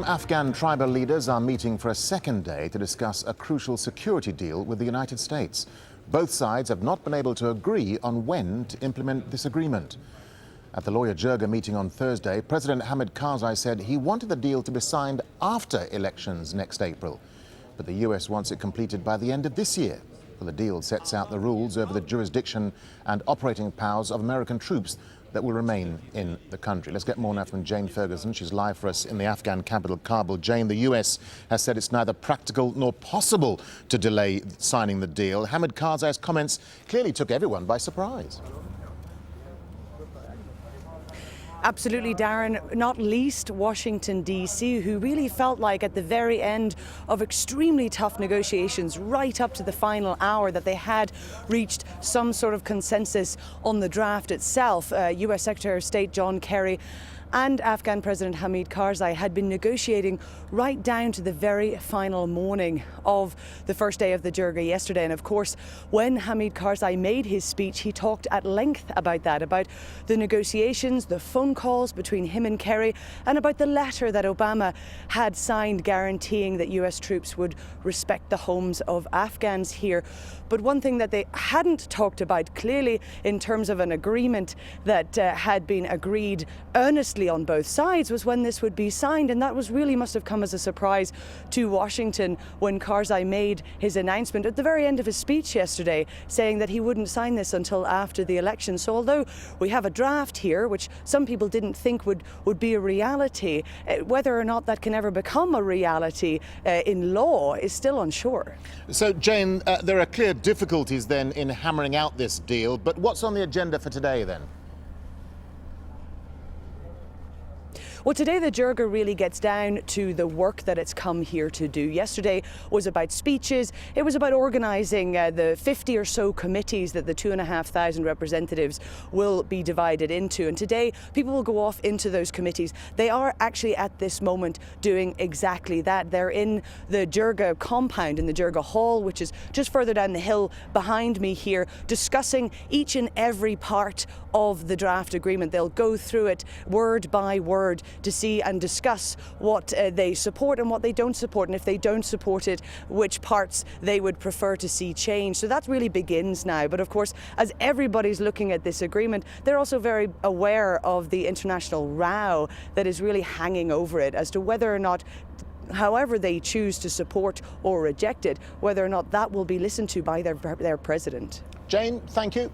Afghan tribal leaders are meeting for a second day to discuss a crucial security deal with the United States. Both sides have not been able to agree on when to implement this agreement. At the Lawyer Jirga meeting on Thursday, President Hamid Karzai said he wanted the deal to be signed after elections next April. But the US wants it completed by the end of this year. Well, the deal sets out the rules over the jurisdiction and operating powers of American troops that will remain in the country. Let's get more now from Jane Ferguson. She's live for us in the Afghan capital, Kabul. Jane, the US has said it's neither practical nor possible to delay signing the deal. Hamid Karzai's comments clearly took everyone by surprise. Absolutely, Darren, not least Washington, D.C., who really felt like at the very end of extremely tough negotiations, right up to the final hour, that they had reached some sort of consensus on the draft itself. U.S. Secretary of State John Kerry and Afghan President Hamid Karzai had been negotiating right down to the very final morning of the first day of the Jirga yesterday. And of course, when Hamid Karzai made his speech, he talked at length about that, about the negotiations, the phone calls between him and Kerry, and about the letter that Obama had signed guaranteeing that US troops would respect the homes of Afghans here. But one thing that they hadn't talked about clearly in terms of an agreement that had been agreed earnestly on both sides was when this would be signed, and that must have come as a surprise to Washington when Karzai made his announcement at the very end of his speech yesterday, saying that he wouldn't sign this until after the election. So although we have a draft here, which some people didn't think would be a reality, whether or not that can ever become a reality in law is still unsure. So, Jane, there are clear difficulties then in hammering out this deal, but what's on the agenda for today then? Well, today the Jirga really gets down to the work that it's come here to do. Yesterday was about speeches. It was about organising the 50 or so committees that the 2,500 representatives will be divided into. And today people will go off into those committees. They are actually at this moment doing exactly that. They're in the Jirga compound, in the Jirga Hall, which is just further down the hill behind me here, discussing each and every part of the draft agreement. They'll go through it word by word to see and discuss what they support and what they don't support, and if they don't support it, which parts they would prefer to see change. So that really begins now. But of course, as everybody's looking at this agreement, they're also very aware of the international row that is really hanging over it as to whether or not, however they choose to support or reject it, whether or not that will be listened to by their president. Jane, thank you.